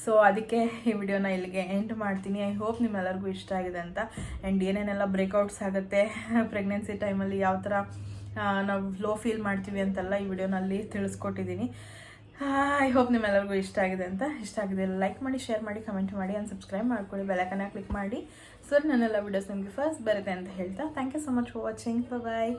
ಸೊ ಅದಕ್ಕೆ ಈ ವಿಡಿಯೋನ ಇಲ್ಲಿಗೆ ಎಂಡ್ ಮಾಡ್ತೀನಿ. ಐ ಹೋಪ್ ನಿಮ್ಮೆಲ್ಲರಿಗೂ ಇಷ್ಟ ಆಗಿದೆ ಅಂತ. ಆ್ಯಂಡ್ ಏನೇನೆಲ್ಲ ಬ್ರೇಕೌಟ್ಸ್ ಆಗುತ್ತೆ ಪ್ರೆಗ್ನೆನ್ಸಿ ಟೈಮಲ್ಲಿ, ಯಾವ ಥರ ನಾವು ಲೋ ಫೀಲ್ ಮಾಡ್ತೀವಿ ಅಂತೆಲ್ಲ ಈ ವಿಡಿಯೋನಲ್ಲಿ ತಿಳಿಸ್ಕೊಟ್ಟಿದ್ದೀನಿ. ಐ ಹೋಪ್ ನಿಮ್ಮೆಲ್ಲರಿಗೂ ಇಷ್ಟ ಆಗಿದೆ ಅಂತ. ಇಷ್ಟ ಆಗಿದೆ ಲೈಕ್ ಮಾಡಿ, ಶೇರ್ ಮಾಡಿ, ಕಮೆಂಟ್ ಮಾಡಿ, ಆ್ಯಂಡ್ ಸಬ್ಸ್ಕ್ರೈಬ್ ಮಾಡ್ಕೊಳ್ಳಿ, ಬೆಲ್ಲೈಕನ್ನ ಕ್ಲಿಕ್ ಮಾಡಿ. ಸೊ ನನ್ನೆಲ್ಲ ವಿಡಿಯೋಸ್ ನಿಮಗೆ ಫಸ್ಟ್ ಬರುತ್ತೆ ಅಂತ ಹೇಳ್ತಾ thank you so much for watching. Bye.